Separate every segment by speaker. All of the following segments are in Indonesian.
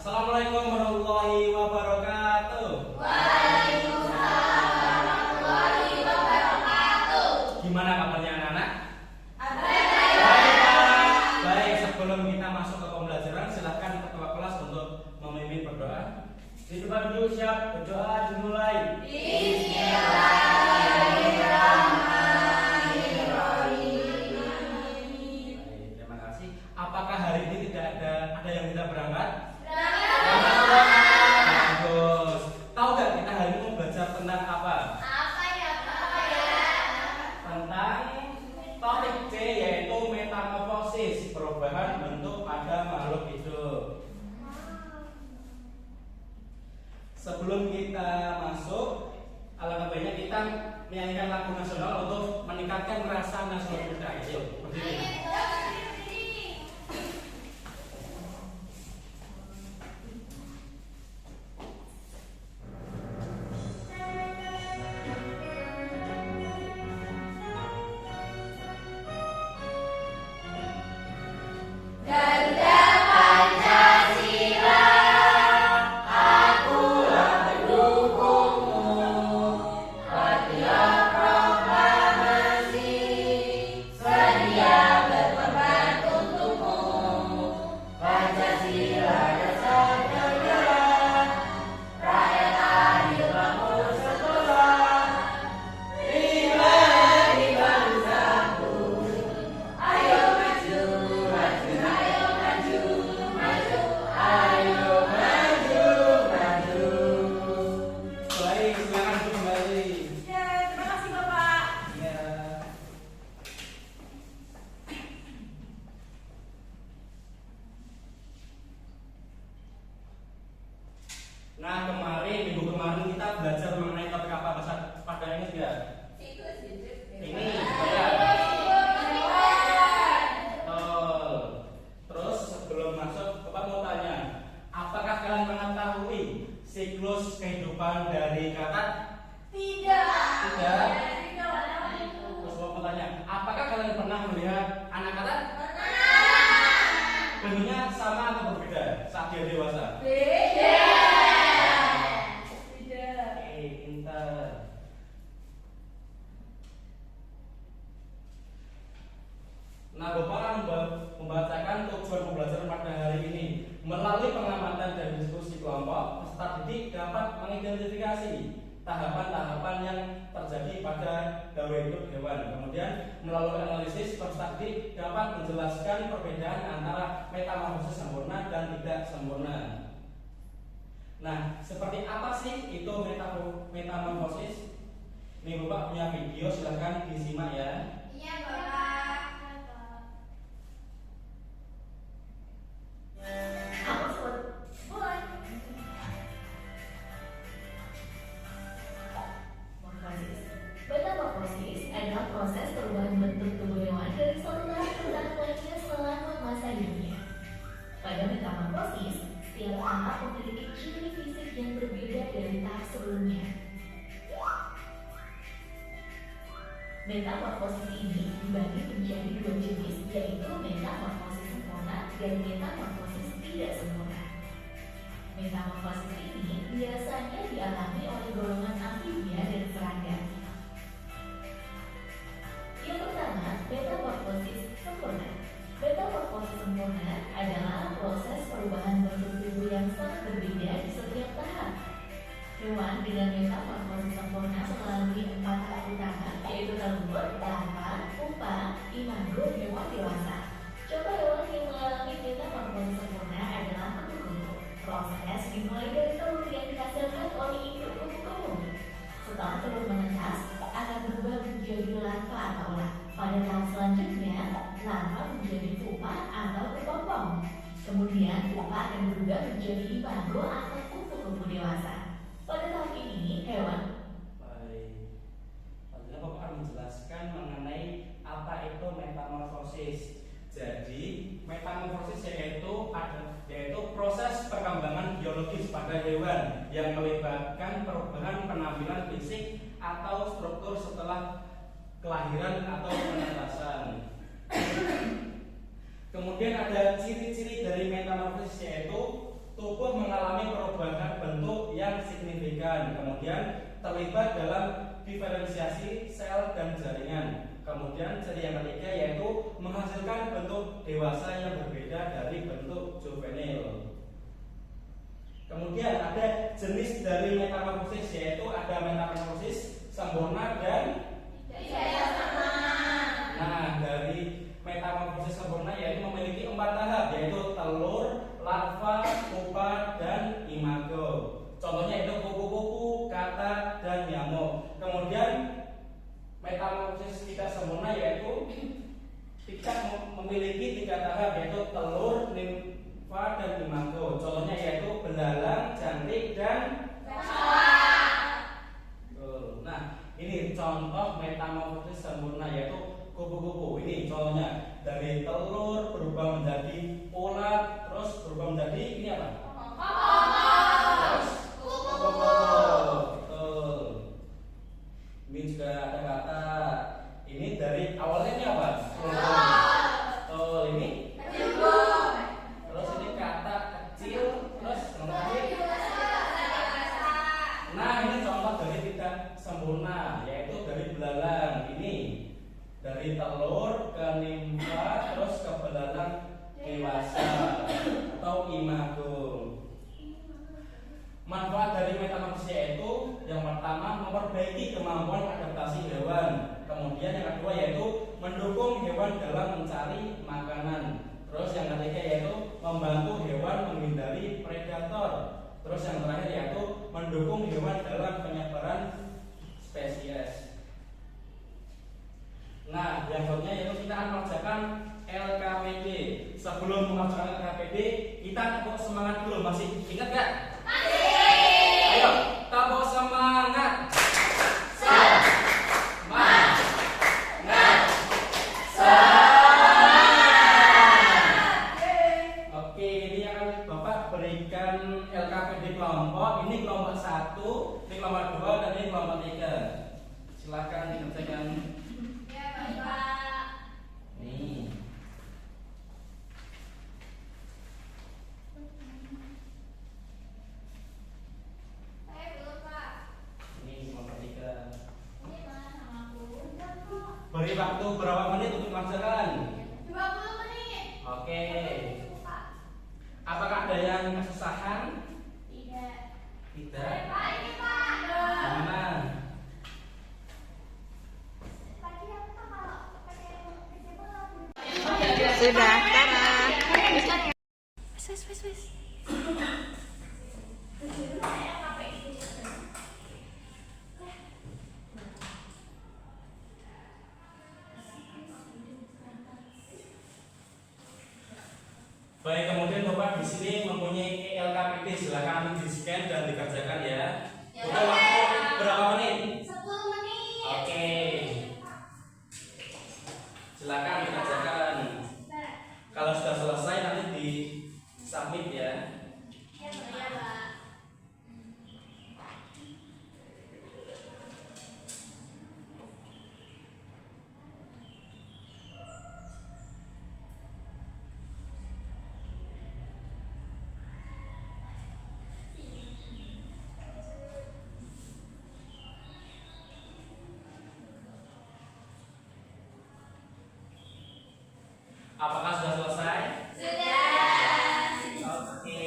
Speaker 1: Assalamualaikum warahmatullahi wabarakatuh.
Speaker 2: Waalaikumsalam warahmatullahi wabarakatuh.
Speaker 1: Gimana kabarnya anak-anak?
Speaker 2: Baik.
Speaker 1: Baik, sebelum kita masuk ke pembelajaran, silahkan ketua kelas untuk memimpin berdoa. Di tempat duduk siap, berdoa dimulai.
Speaker 2: Bismillahirrahmanirrahim.
Speaker 1: Baik, terima kasih. Apakah hari ini tidak ada yang tidak berangkat? Bagus. Tahu nggak kita hari ini mau belajar tentang apa?
Speaker 2: Apa ya?
Speaker 1: Tentang topik C, yaitu metamorfosis, perubahan bentuk pada makhluk hidup. Sebelum kita masuk, alangkah baiknya kita menyanyikan lagu nasional untuk meningkatkan rasa nasional kita. Ayo, berdiri.
Speaker 2: Garuda Pancasila, akulah pendukungmu. Patriot proklamasi, sedia berkorban untukmu. Pancasila dasar negara, rakyat adil makmur sekolah. Inilah di bangsaku, ayo maju, maju, ayo maju, maju, ayo maju, maju.
Speaker 1: Baik, silakan kembali.
Speaker 2: Ya, terima kasih Bapak.
Speaker 1: Ya. Nah, minggu kemarin kita belajar mengenai topik apa? Pada ingat ya? Ini ya. Betul. Terus sebelum masuk, Bapak mau tanya, apakah kalian mengetahui siklus kehidupan dari katak? Tidak. Terus Bapak mau tanya, apakah kalian pernah melihat anak katak? Bentuknya sama atau berbeda saat dia dewasa? Pintar. Nah, Bapak akan membacakan tujuan pembelajaran pada hari ini. Melalui pengamatan dan diskusi kelompok, peserta didik dapat mengidentifikasi tahapan-tahapan yang terjadi pada daur hidup hewan. Kemudian, melalui analisis, peserta didik dapat menjelaskan perbedaan antara metamorfosis sempurna dan tidak sempurna. Nah, seperti apa sih itu metamorfosis? Ini Bapak punya video, silahkan disimak ya.
Speaker 2: Iya, Bapak.
Speaker 3: Metamorfosis adalah proses perubahan bentuk tubuh hewan dari suatu tahap ke tahap lainnya selama masa hidupnya. Pada metamorfosis, setiap tahap memiliki ciri fisik yang berbeda dari tahap sebelumnya. Metamorfosis ini dibagi menjadi dua jenis, yaitu metamorfosis sempurna dan metamorfosis tidak sempurna. Metamorfosis ini biasanya dialami oleh golongan amfibia dan serangga. Yang pertama, metamorfosis sempurna. Metamorfosis sempurna adalah proses perubahan bentuk tubuh yang sangat berbeda di setiap tahap. Hewan dengan metamorfosis sempurna melalui 4 tahap utama, yaitu telur, larva, pupa, imago, hewan dewasa. Contoh hewan yang mengalami metamorfosis sempurna adalah kupu-kupu. Proses dimulai dari telur yang dihasilkan oleh induk kupu-kupu. Setelah telur menetas, akan berubah menjadi larva atau ular. Pada tahap selanjutnya, larva menjadi pupa atau kepompong. Kemudian pupa akan berubah menjadi imago atau kupu-kupu dewasa. Pada tahap ini, hewan
Speaker 1: Baik. Selanjutnya Bapak akan menjelaskan mengenai apa itu metamorfosis. Jadi, metamorfosis yaitu proses perkembangan biologis pada hewan yang melibatkan perubahan penampilan fisik atau struktur setelah kelahiran atau penetasan. Kemudian ada ciri-ciri dari metamorfosis, yaitu tubuh mengalami perubahan bentuk yang signifikan, kemudian terlibat dalam diferensiasi sel dan jaringan. Kemudian ciri yang ketiga yaitu menghasilkan bentuk dewasa yang berbeda dari bentuk juvenil. Kemudian ada jenis dari metamorfosis, yaitu ada metamorfosis sempurna dan
Speaker 2: tidak sempurna.
Speaker 1: Nah, dari metamorfosis sempurna yaitu memiliki 4 tahap, yaitu telur, larva, pupa, dan imago. Contohnya itu kupu-kupu, katak, dan nyamuk. Kemudian metamorfosis tidak sempurna yaitu tidak memiliki 3 tahap, yaitu telur, nimfa, dan imago. Contohnya yaitu belalang, jangkrik, dan nah, ini contoh metamorfosis sempurna yaitu kupu-kupu. Ini contohnya dari telur berubah menjadi ulat, terus berubah menjadi ini apa? Terus betul. Ini juga ada kata ini dari awalnya ini apa? Betul, ini. Terus ini kata kecil, terus nah ini contoh dari tidak sempurna yaitu dari belalang. Ini dari telur ke nimfa terus ke belalang dewasa atau imago. Manfaat dari metamorfosis yaitu yang pertama memperbaiki kemampuan adaptasi hewan. Kemudian yang kedua yaitu mendukung hewan dalam mencari makanan. Terus yang ketiga yaitu membantu hewan menghindari predator. Terus yang terakhir yaitu mendukung hewan dalam penyebaran spesies. Nah, yang selanjutnya yaitu kita akan mengerjakan LKPD. Sebelum mengerjakan LKPD, kita tepuk semangat dulu. Masih ingat gak? Masih. Ayo, tepuk semangat. Semangat. Oke, ini akan Bapak berikan LKPD kelompok. Ini kelompok 1, ini kelompok 2, dan ini kelompok 3. Silakan dikerjakan. Nih. Ini kelompok 3. Beri waktu berapa menit untuk mengerjakan?
Speaker 2: 20 menit.
Speaker 1: Oke. Apakah ada yang kesusahan? Tidak.
Speaker 2: Pak, ini Pak.
Speaker 1: Gimana?
Speaker 2: Sudah, Tara.
Speaker 3: Wes.
Speaker 1: Baik, kemudian Bapak di sini mempunyai LKPD, silakan nanti di-scan dan dikerjakan ya. Butuh waktu berapa menit?
Speaker 2: 10 menit.
Speaker 1: Oke. Silakan dikerjakan. Kalau sudah selesai nanti di-submit ya.
Speaker 2: Ya, Pak.
Speaker 1: Apakah sudah selesai?
Speaker 2: Sudah.
Speaker 1: Oke.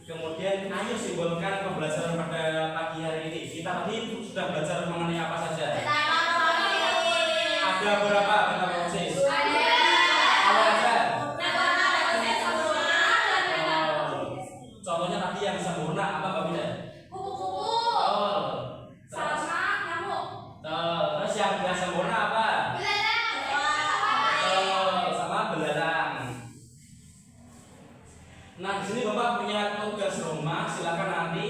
Speaker 1: Kemudian ayo simbolkan pembelajaran pada pagi hari ini. Kita tadi sudah belajar mengenai apa saja? Ada berapa metamorfosis? Apa aja? Contohnya tadi yang sempurna apa Mbak Bida?
Speaker 2: Kupu-kupu.
Speaker 1: Oh.
Speaker 2: Sama nyamuk.
Speaker 1: Terus yang tidak sempurna apa? Sama belalang. Nah, di sini Bapak punya tugas rumah, silakan nanti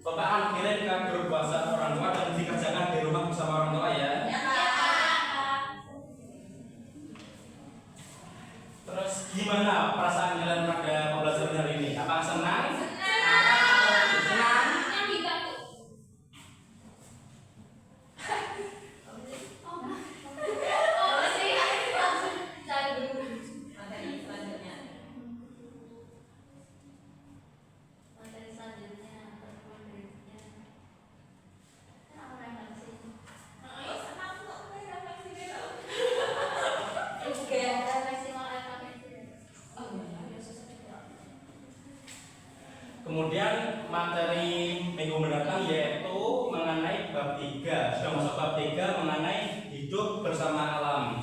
Speaker 1: Bapak kirim ke grup WhatsApp orang tua dan dikerjakan di rumah bersama orang tua ya. Terus gimana perasaan kalian pada pembelajaran hari ini? Apakah senang? Senang? Kemudian materi minggu mendatang yaitu mengenai bab 3. Sudah masuk bab 3 mengenai hidup bersama alam.